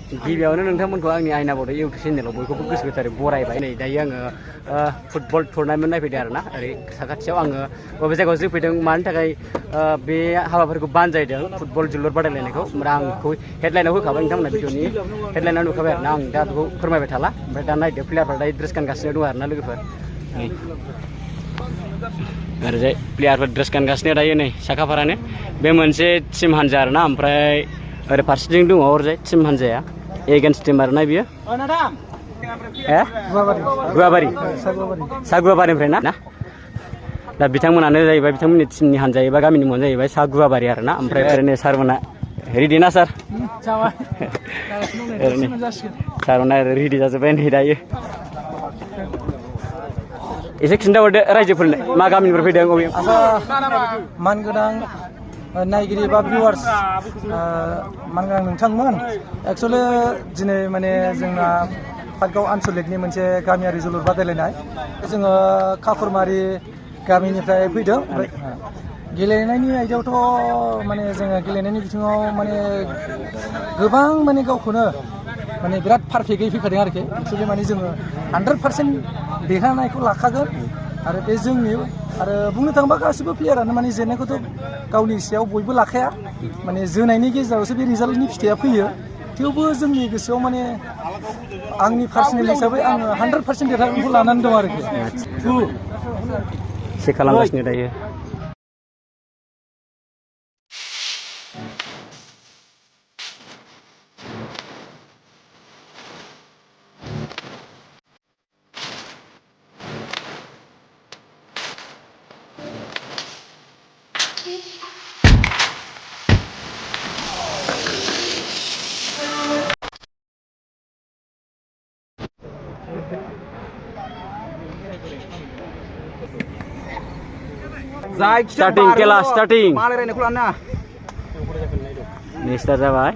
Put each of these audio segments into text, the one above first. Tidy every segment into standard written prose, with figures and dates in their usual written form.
गिबियावनो नोंथांमोनखौ आंनि आयना बड' इउटुब चेनेलाव बयखौबो गोसो गोथारै बरायबाय नै दायो आङो फुटबल टुर्नामेन्ट नायफैदों आरोना ओरै साखाथियाव आङो बबे जायगायाव जोफैदों मानि थाखाय बे हाबाफारिखौ बानजायदों फुटबल जोलुर बादायलायनायखौ ओमफ्राय आं बेखौ हेडलाइनाव होखाबाय नोंथांमोना भिडिअनि हेडलाइनाव नुखाबाय आरोना आं दा बेखौ फोरमायबाय थाला ओमफ्राय दा नायदो प्लेयारफ्रा दायो ड्रेस गानगासिनो दं आरोना लोगोफोर नै ओरैजाय प्लेयारफोर ड्रेस गानगासिनो दायो नै साखाफारानो बे मोनसे टिम हान्जा आरोना ओमफ्राय ओरै फारसेथिं दङ ओरैजाय टिम हान्जाया एगेन्स्ट टिम आरोना बियो गुवाबारि सा गुवाबारिनिफ्राय ना दा बिथांमोनानो जाहैबाय बिथांमोननि टिमनि हान्जा एबा गामिनि मुङानो जाहैबाय सा गुवाबारि आरोना ओमफ्राय ओरैनो सारमोना रेडि ना सार ओरैनो सारमोना रेडि जाजोब्बाय नै दायो एसे खिन्थाहरदो रायजोफोरनो मा गामिनिफ्राय फैदों अबे मानगोनां नायगिरि बा भिउवार्स मानगोनां नोंथांमोन एक्सुवेलि दिनै माने जोंना पाटगाव आनसलिकनि मोनसे गामियारि जोलुर बादायलायनाय जोङो खाखुरमारि गामिनिफ्राय फैदों गेलेनायनि आयदायावथ' माने जोङो गेलेनायनि बिथिङाव माने गोबां माने गावखौनो माने बिराद पारफेक्टयै फैखादों आरोखि एक्सुवेलि माने जोङो 100% देरहानायखौ लाखागोन आरो बे जोंनि आरो बुंनो थाङोबा गासिबो प्लेयारानो माने जेननायखौथ' गावनि सायाव बयबो लाखाया माने जोनायनि गेजेरावसो बे रिजाल्टनि फिथाइया फैयो थेवबो जोंनि गोसोआव माने आंनि पार्सनेल हिसाबै आङो 100% देरहागोनखौ लानानै दं आरोखि एसे खालामगासिनो दायो स्टार्टिं खेला स्टार्टिं नेक्स्टा जाबाय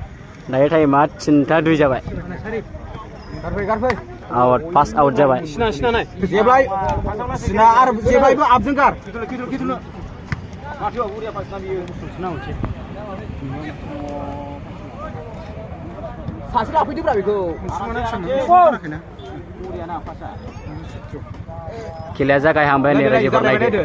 दायो टाइमा 3:02 जाबाय आउट पास आउट जाबाय सासे लाफैदोब्रा बेखौ खेलाया जागायहांबाय नै रायजोफोर नायदो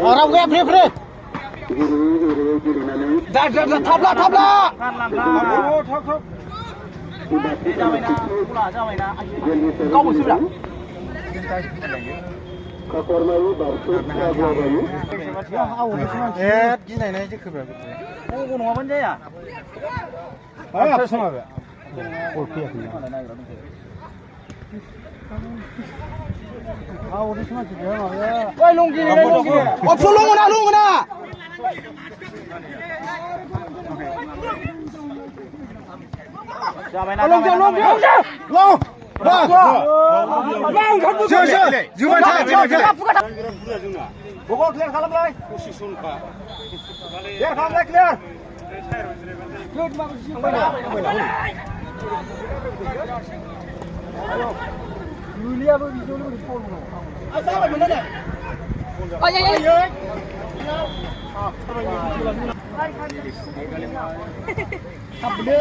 orang gue free dah tabla kau musuh dah गिनायनाय जेखोबा बेखौ नङाबानो जाया आतसा समाबे गल फैयाखै आउटनि समासो गया माबाया ओइ लंगि अ फुल लंगना जाबायना लं बगल क्लियार खालामलाय पजिसनखा क्लियार खालामलाय क्लियार मुलियाबो बिजोंनो बोरै फल दङ जाबाय मोनना दे आय थाबनो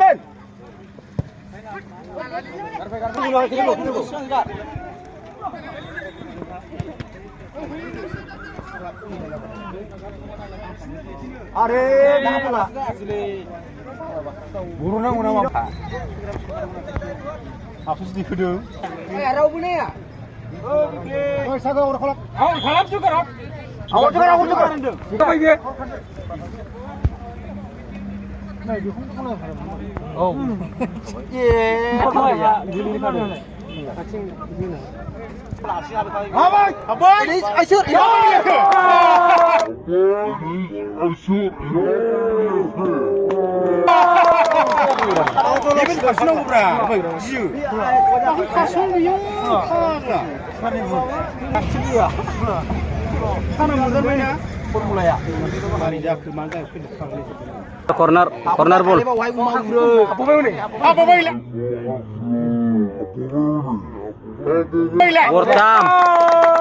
Men. Are, buru nang mana apa? Apa sih dikudu? Arau punya ya? Oh, saya orang kolak. Awak kolak juga, Rob. Awak juga. Apa ini? Nah, itu kan kolak. Oh. Yeah. Apa ya? Gini kan. Kacing gini. Abai! I shoot! Corner ball.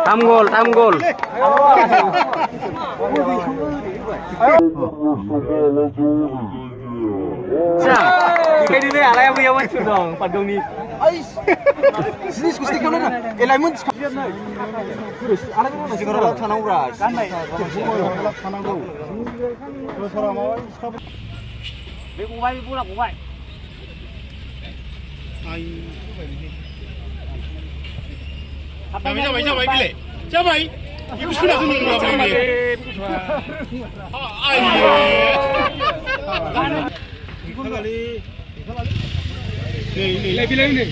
Tam gol. Cái đi về lại bây giờ mới sửa dòng phản công đi. Sini skusti kau mana? Elemen. Sekarang tanah uras. Tanah gol. Về cùng bay, bu là cùng bay. Sao vậy Billy? Sao vậy? Ibu sudah tu nunggu apa ini? Ini Billy ini.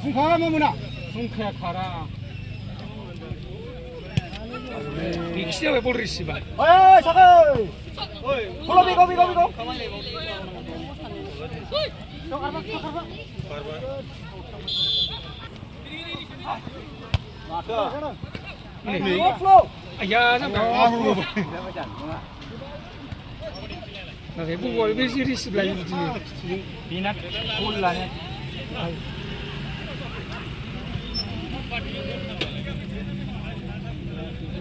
Fungkara mana? Fungkara kara. Siapa boleh risih bang? Hei, sakai. Follow me, go. Ini. Flow. Ayah, sampai. Nah, ibu boleh beri risih belanja di sini. Peanut full lah ni.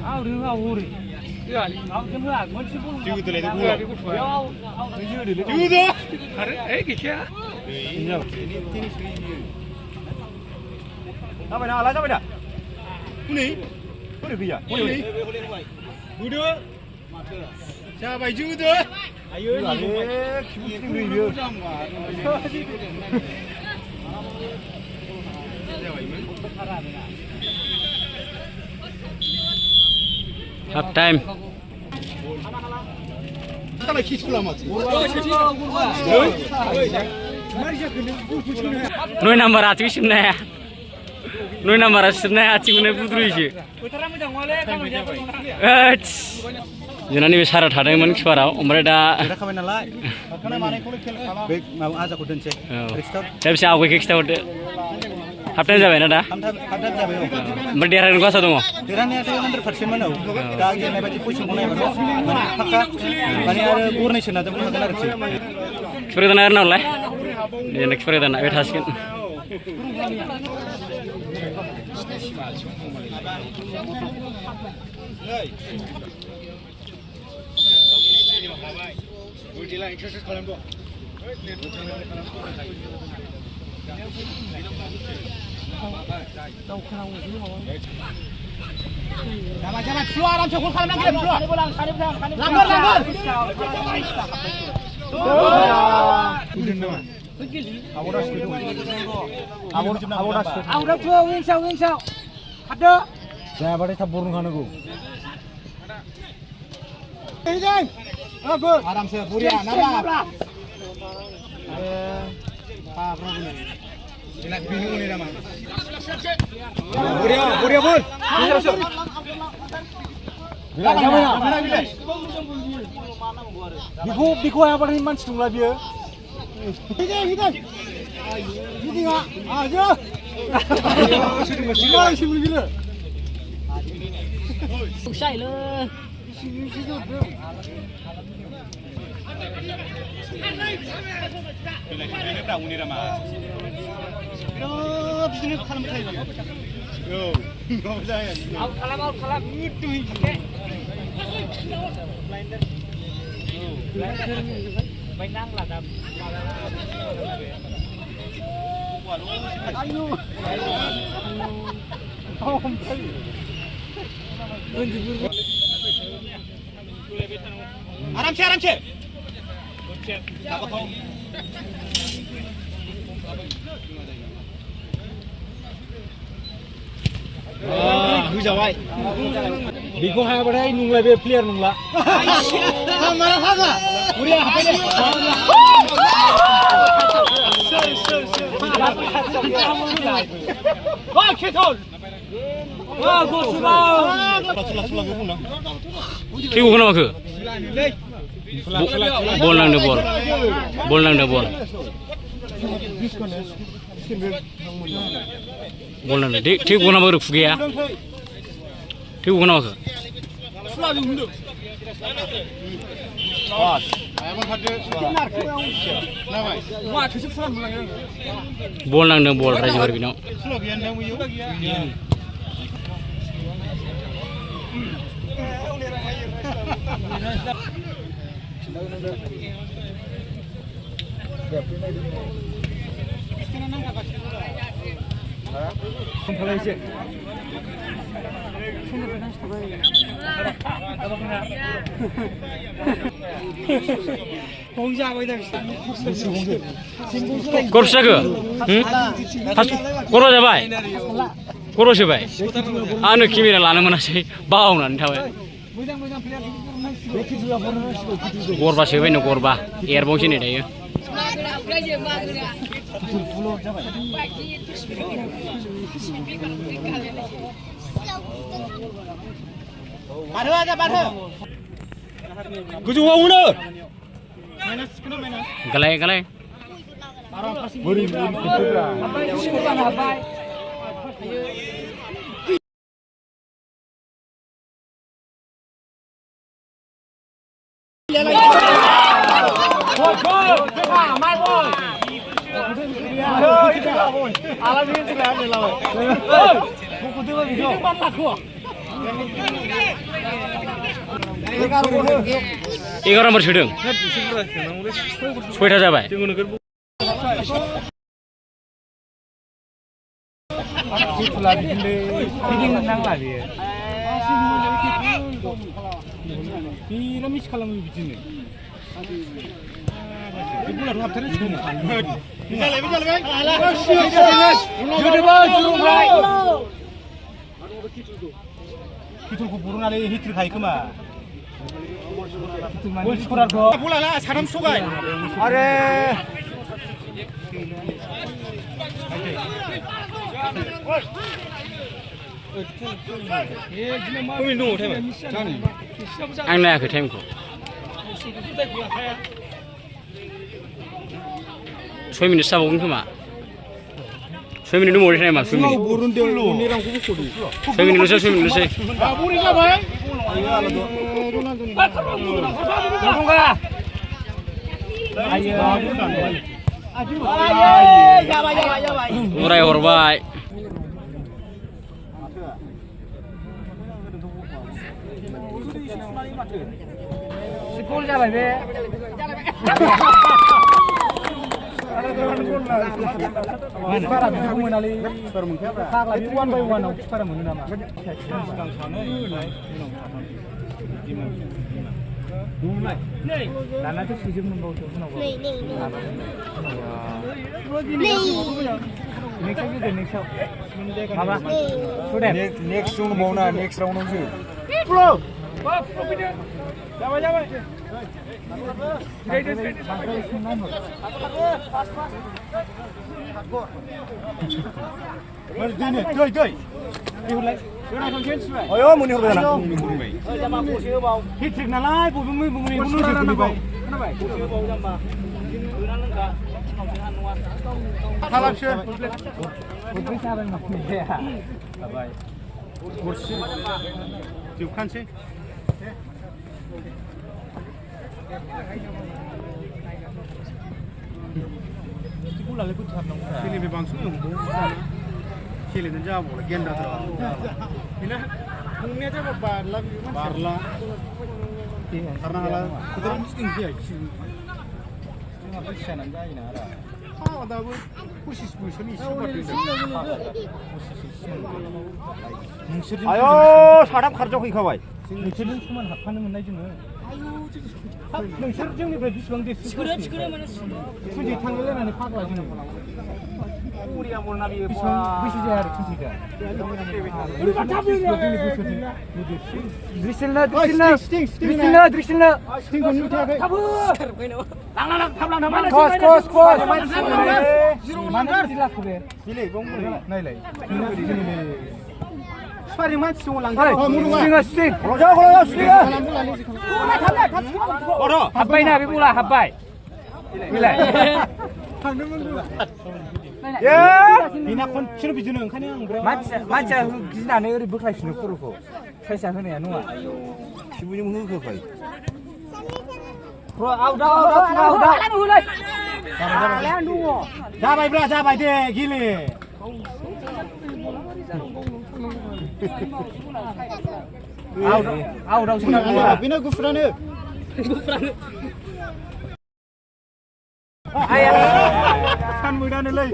Auri. Ya, Juga tu ada. Kaya. Apa dah? Ini. Boleh biar. Budu. Siapa judo? Ayo ni. Half time. Kalau kisah lama. Noi number aci simna. Noi number simna aci gune putru isi. Junani besar thadengmon kiparau omre da. Kamen nalai. Karena mana kau bek mau aja kau dense. Tapi si aku keksta udah. Half time jabe na da. Ada jabe. Berderan kuasa tu mo. Deranya ada 100% mana? Dah je naik baju pusing kau naik baju. Mana hakka? Mana ada gurni sih nanti pun hakka nak sih. Seperti tu nak lah. Dia nak seperti tu nak betaskan. Jangan keluar aram cokol kalau nak keluar. Langgar. Awak tu wing show. Ada. Saya balik tak burung kan aku. Ini. Bagus. Aram saya buria nama. Nak bingung ni nama. Buria pun. Biku yang paling man setengah dia. Kita. Ini ngah. Aja. Sudah sih bila. Usai le. Aram sih. Biku hai pada ini nunggu player nunggu. Mana 우리야 하페네 와 캐톨 와 고스바 Kau kenapa ke? Bol nang bol. Bol nang bol. Bol nang. Kau kenapa ke fugi ya? Kau kenapa ke? Bol nang bol raja berbina. Korupsi ke? Korupsi apa? Korupsi apa? Anu kimi lana mana sih? Bau nanti tahu. Korba sih, ini korba. Airbong sini deh ya. Baru aja baru. Kucu wong mana? Galai galai. Egar nomor sedang. Sepeda jabai. 기술고 부르나래 히트를 가이 그마. 뭘 시끄러워? 몰라 사람 속아. 아래. 고민 동 못해. Anh này cứ thêm của. Suy mình sao cũng thôi mà. Suy mình nó mua thế này mà suy mình. Suy mình nó suy mình nó suy. 아 우리가 봐. 누군가? 아예. 아예. 야봐. Urai orbai. 골 잡아 왜? para mengenali lagi one by one para mengenama dana tuh sijum nembau tuh next aja next apa sudah Next round mau na next round sih. flow jawa Ayo muni huruf na. hitrik nalai bumi Kalapşı. Kursi. Yukan sih. Sini memang sudah sini dan jauh legenda terus. Ini punya aja barla. Karena ala kita mesti dia. Apa sih nanda ini ada? ada khusus ini seperti itu. Ayo 사람 가르쳐 이카와이. नोंसोरजों समान हाबफानो मोननाय जोङो नोंसोर जोंनिफ्राय बेसेबां देरसिन सुदि थांलायलायनानै फाग्ला जोङो बैसो जाया आरो खुन्थिगा द्रिसिलनो स्टिंखौ नुथायाखै कस मानो बिदि लाखो बे नायलाय स्पारिं मानसि दङ लांदों स्टिं हाब्बायना बे बला हाब्बाय बेलाय बेना खनसेनो बिदिनो ओंखायनो आं मानसिया गिनानै ओरै बोख्लायफिनो खर'खौ साइसा होनाया नङा जाबायब्रा जाबाय दे गेले बेना गुफुरानो सान मोदानोलै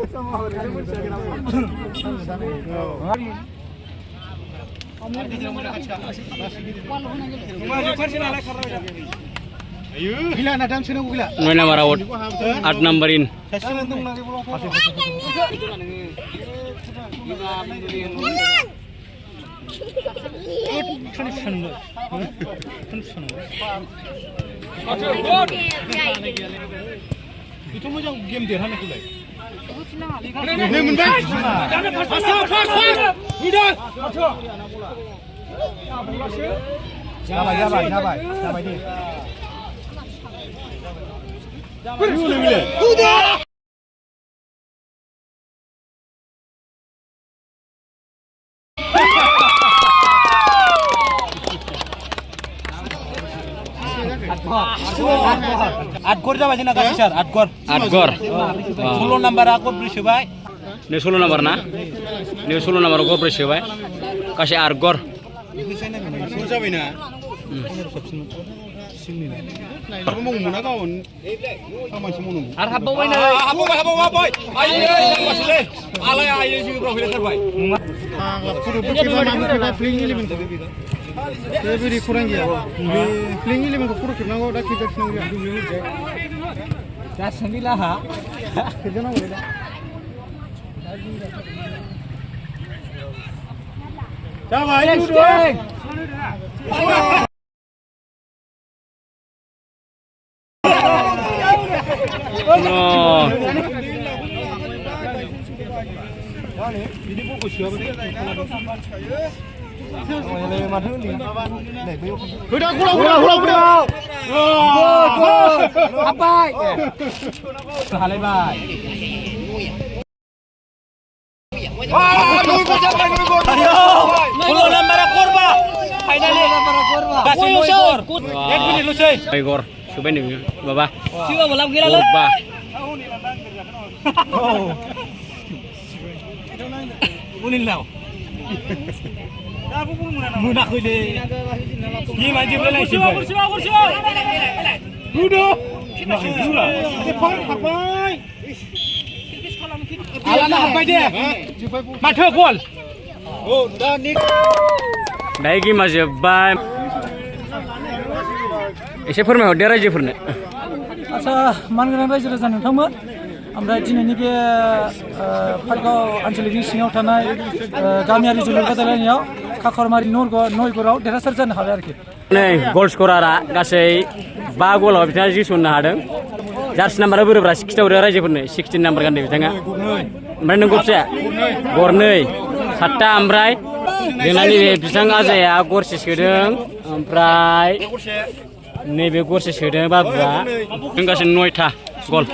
गैला ना दाम सोनांगौ गैला 9 नाम्बार आउट 8 नाम्बार इन itu moja game देरहानायखौलाय जाबाय दे आठगर जाबाय जोंना गासै सार आठगर 16 नाम्बारा गब्रै सोबाय नै 16 नाम्बार ना नै 16 नाम्बाराव गब्रै सोबाय गासै 8 गर जाबायना नायलाबो मावनो मोना गावन खामानिसो मावनांगौ आरो हाबबावबायना हाबबावबाय आयै आलाय आयै जिउफ्राव फैथारबाय प्लेइं 11 बे बोरै खौरां गैया बे प्लेइं 11 खौ खर' खेबनांगौ दा खेबजाफिनांगौ जासिगोन गैला हा खेबजानांगौ दा जाबाय बिदि बलखौ सोआबाथाय माथो हाब्बाय हालायबाय 16 नाम्बारा करबा फाइनालि गासै 9 गर 1 मिनिटल'सै 9 गर सोबाय नोङो बाबा सिगाङाव लाब गैलालै बा उनिलाव मोनाखैलै गेमा जोबलायलायसै गुदु हाब्बाय आलाना हाब्बाय दे माथो गल दायो गेमा जोब्बाय एसे फोरमायहरदो रायजोफोरनो आच्छा मानगोनां रायजो राजा नोंथांमोन ओमफ्राय दिनैनि बे पार्कआव आनसलिकनि सिङाव थानाय गामियारि जोलुर बादायलायनायाव काखरमारि नयगराव देरहासार जानो हाबाय आरोखि नै गल स्करारा गासै 5 गलाव बिथाङा जिसननो हादों जार्सि नाम्बारा बोरोब्रा खिथाहरो रायजोफोरनो 16 नाम्बार गानदों बिथाङा ओमफ्राय नों गरसेया गरनै 7था ओमफ्राय जोंना नैबे बिथां आजाया गरसे सोदों ओमफ्राय नैबे गरसे सोदों बाबुआ जों गासै 9था गल